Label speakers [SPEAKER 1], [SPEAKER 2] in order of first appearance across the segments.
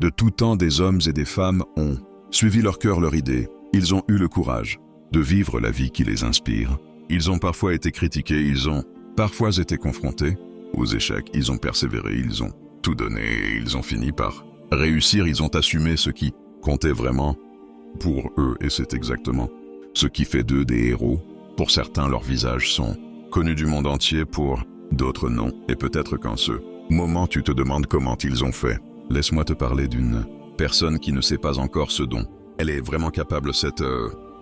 [SPEAKER 1] De tout temps, des hommes et des femmes ont suivi leur cœur, leur idée. Ils ont eu le courage de vivre la vie qui les inspire. Ils ont parfois été critiqués, ils ont parfois été confrontés aux échecs. Ils ont persévéré, ils ont tout donné et ils ont fini par réussir. Ils ont assumé ce qui comptait vraiment pour eux et c'est exactement ce qui fait d'eux des héros. Pour certains, leurs visages sont connus du monde entier, pour d'autres non. Et peut-être qu'en ce moment, tu te demandes comment ils ont fait. Laisse-moi te parler d'une personne qui ne sait pas encore ce dont elle est vraiment capable. Cette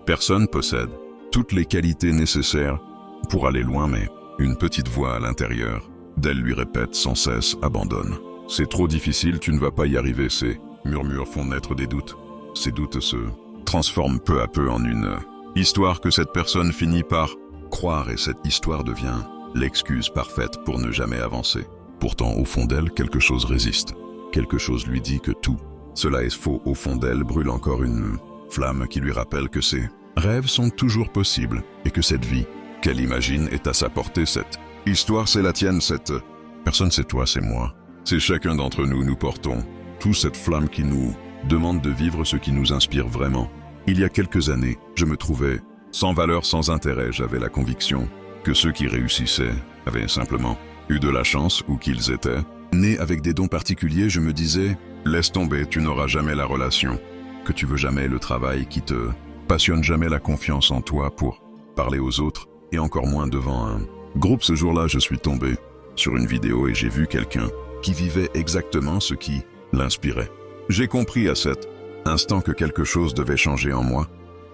[SPEAKER 1] personne possède toutes les qualités nécessaires pour aller loin, mais une petite voix à l'intérieur d'elle lui répète sans cesse « abandonne ». C'est trop difficile, tu ne vas pas y arriver. Ces murmures font naître des doutes. Ces doutes se transforment peu à peu en une histoire que cette personne finit par croire et cette histoire devient l'excuse parfaite pour ne jamais avancer. Pourtant, au fond d'elle, quelque chose résiste. Quelque chose lui dit que tout cela est faux. Au fond d'elle brûle encore une flamme qui lui rappelle que ses rêves sont toujours possibles et que cette vie qu'elle imagine est à sa portée. Cette histoire, c'est la tienne. Cette personne, c'est toi, c'est moi. C'est chacun d'entre nous. Nous portons tous cette flamme qui nous demande de vivre ce qui nous inspire vraiment. Il y a quelques années, je me trouvais sans valeur, sans intérêt. J'avais la conviction que ceux qui réussissaient avaient simplement eu de la chance ou qu'ils étaient nés avec des dons particuliers. Je me disais, laisse tomber, tu n'auras jamais la relation que tu veux, jamais le travail qui te passionne, jamais la confiance en toi pour parler aux autres et encore moins devant un groupe. Ce jour-là, je suis tombé sur une vidéo et j'ai vu quelqu'un qui vivait exactement ce qui l'inspirait. J'ai compris à cet instant que quelque chose devait changer en moi.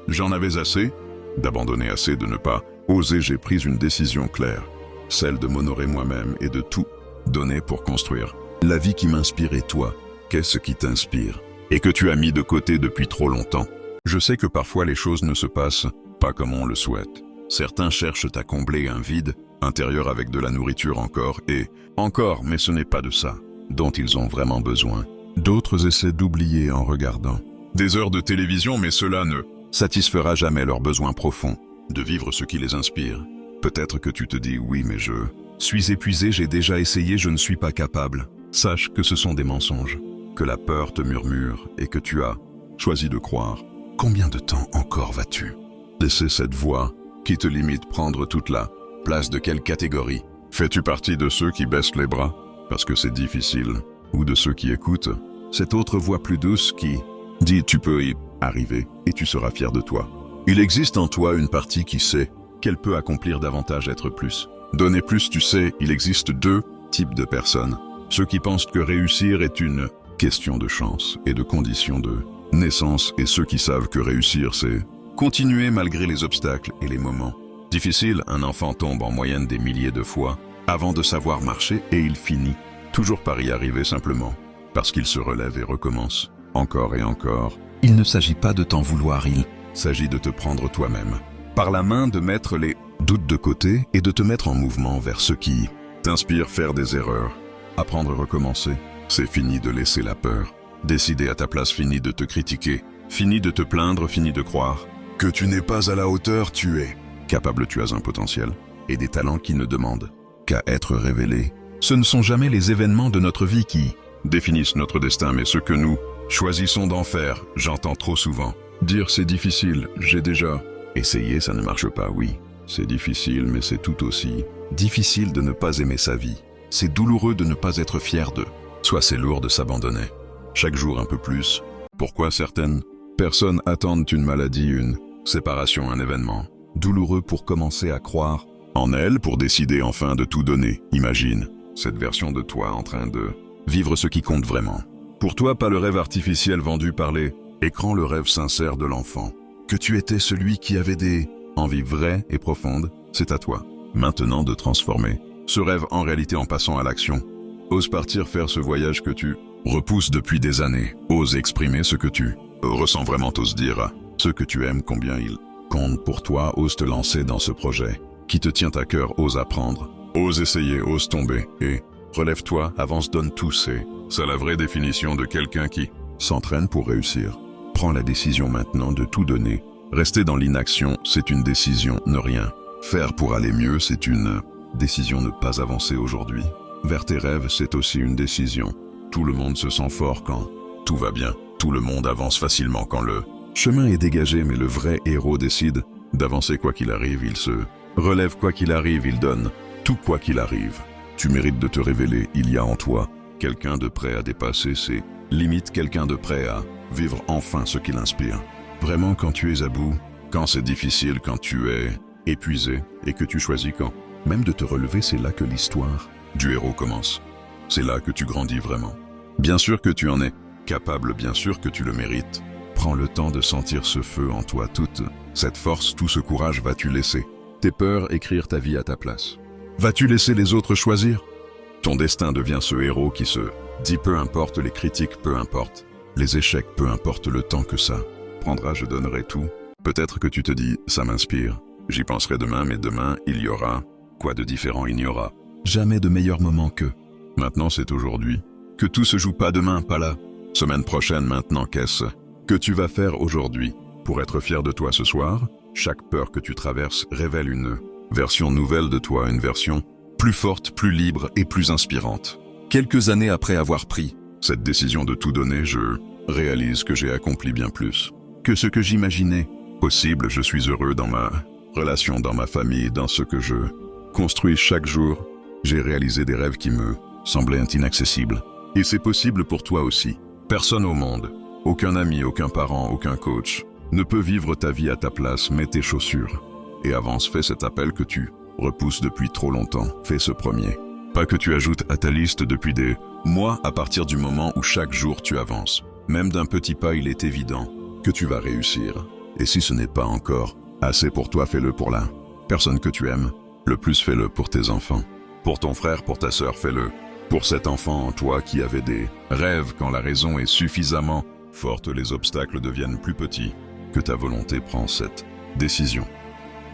[SPEAKER 1] J'en avais assez d'abandonner, assez de ne pas oser. J'ai pris une décision claire, celle de m'honorer moi-même et de tout donner pour construire la vie qui m'inspire. Et toi, qu'est-ce qui t'inspire et que tu as mis de côté depuis trop longtemps? Je sais que parfois les choses ne se passent pas comme on le souhaite. Certains cherchent à combler un vide intérieur avec de la nourriture encore et encore, mais ce n'est pas de ça dont ils ont vraiment besoin. D'autres essaient d'oublier en regardant des heures de télévision, mais cela ne satisfera jamais leurs besoins profonds de vivre ce qui les inspire. Peut-être que tu te dis, oui, mais je suis épuisé, j'ai déjà essayé, je ne suis pas capable. Sache que ce sont des mensonges, que la peur te murmure et que tu as choisi de croire. Combien de temps encore vas-tu laisser cette voix qui te limite prendre toute la place? De quelle catégorie fais-tu partie? De ceux qui baissent les bras parce que c'est difficile, ou de ceux qui écoutent cette autre voix plus douce qui dit tu peux y arriver et tu seras fier de toi? Il existe en toi une partie qui sait qu'elle peut accomplir davantage, être plus, donner plus. Tu sais, il existe deux types de personnes. Ceux qui pensent que réussir est une question de chance et de conditions de naissance, et ceux qui savent que réussir c'est continuer malgré les obstacles et les moments difficiles. Un enfant tombe en moyenne des milliers de fois avant de savoir marcher et il finit toujours par y arriver simplement parce qu'il se relève et recommence encore et encore. Il ne s'agit pas de t'en vouloir, il s'agit de te prendre toi-même par la main, de mettre les doutes de côté et de te mettre en mouvement vers ce qui t'inspire. Faire des erreurs, apprendre, recommencer. C'est fini de laisser la peur décider à ta place, fini de te critiquer, fini de te plaindre, fini de croire que tu n'es pas à la hauteur. Tu es capable, tu as un potentiel et des talents qui ne demandent qu'à être révélés. Ce ne sont jamais les événements de notre vie qui définissent notre destin, mais ce que nous choisissons d'en faire. J'entends trop souvent dire c'est difficile, j'ai déjà essayé, ça ne marche pas. Oui, c'est difficile, mais c'est tout aussi difficile de ne pas aimer sa vie. C'est douloureux de ne pas être fier de soi, c'est lourd de s'abandonner chaque jour un peu plus. Pourquoi certaines personnes attendent une maladie, une séparation, un événement douloureux pour commencer à croire en elles, pour décider enfin de tout donner? Imagine cette version de toi en train de vivre ce qui compte vraiment. Pour toi, pas le rêve artificiel vendu par les écrans, le rêve sincère de l'enfant. Que tu étais celui qui avait des envies vraies et profondes. C'est à toi, maintenant, de transformer ce rêve en réalité en passant à l'action. Ose partir faire ce voyage que tu repousses depuis des années. Ose exprimer ce que tu ressens vraiment. Ose dire ce que tu aimes, combien il compte pour toi. Ose te lancer dans ce projet qui te tient à cœur. Ose apprendre, ose essayer, ose tomber et relève-toi, avance, donne tout. C'est la vraie définition de quelqu'un qui s'entraîne pour réussir. Prends la décision maintenant de tout donner. Rester dans l'inaction, c'est une décision. Ne rien faire pour aller mieux, c'est une décision. Ne pas avancer aujourd'hui vers tes rêves, c'est aussi une décision. Tout le monde se sent fort quand tout va bien, tout le monde avance facilement quand le chemin est dégagé, mais le vrai héros décide d'avancer quoi qu'il arrive, il se relève quoi qu'il arrive, il donne tout quoi qu'il arrive. Tu mérites de te révéler, il y a en toi quelqu'un de prêt à dépasser ses limites, quelqu'un de prêt à vivre enfin ce qui l'inspire. Vraiment, quand tu es à bout, quand c'est difficile, quand tu es épuisé et que tu choisis quand même de te relever, c'est là que l'histoire du héros commence. C'est là que tu grandis vraiment. Bien sûr que tu en es capable, bien sûr que tu le mérites. Prends le temps de sentir ce feu en toi, toute cette force, tout ce courage. Vas-tu laisser tes peurs écrire ta vie à ta place? Vas-tu laisser les autres choisir? Ton destin devient ce héros qui se dit peu importe les critiques, peu importe les échecs, peu importe le temps que ça prendra, je donnerai tout. Peut-être que tu te dis, ça m'inspire, j'y penserai demain, mais demain, il y aura quoi de différent? Il n'y aura jamais de meilleur moment que maintenant, c'est aujourd'hui. Que tout se joue pas demain, pas la semaine prochaine, maintenant. Qu'est-ce que tu vas faire aujourd'hui pour être fier de toi ce soir? Chaque peur que tu traverses révèle une version nouvelle de toi, une version plus forte, plus libre et plus inspirante. Quelques années après avoir pris cette décision de tout donner, je réalise que j'ai accompli bien plus que ce que j'imaginais possible. Je suis heureux dans ma relation, dans ma famille, dans ce que je construis chaque jour. J'ai réalisé des rêves qui me semblaient inaccessibles. Et c'est possible pour toi aussi. Personne au monde, aucun ami, aucun parent, aucun coach ne peut vivre ta vie à ta place. Mets tes chaussures et avance. Fais cet appel que tu repousses depuis trop longtemps. Fais ce premier pas que tu ajoutes à ta liste depuis des mois. À partir du moment où chaque jour tu avances, même d'un petit pas, il est évident que tu vas réussir. Et si ce n'est pas encore assez pour toi, fais-le pour la personne que tu aimes le plus. Fais-le pour tes enfants, pour ton frère, pour ta sœur. Fais-le pour cet enfant en toi qui avait des rêves. Quand la raison est suffisamment forte, les obstacles deviennent plus petits. Que ta volonté prend cette décision.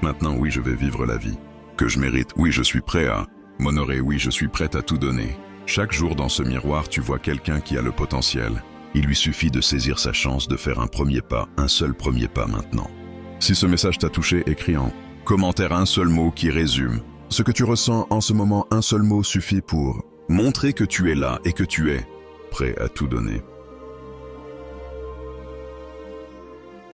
[SPEAKER 1] Maintenant, oui, je vais vivre la vie que je mérite. Oui, je suis prêt à m'honorer. Oui, je suis prête à tout donner. Chaque jour dans ce miroir, tu vois quelqu'un qui a le potentiel. Il lui suffit de saisir sa chance, de faire un premier pas, un seul premier pas maintenant. Si ce message t'a touché, écris en commentaire un seul mot qui résume ce que tu ressens en ce moment. Un seul mot suffit pour montrer que tu es là et que tu es prêt à tout donner.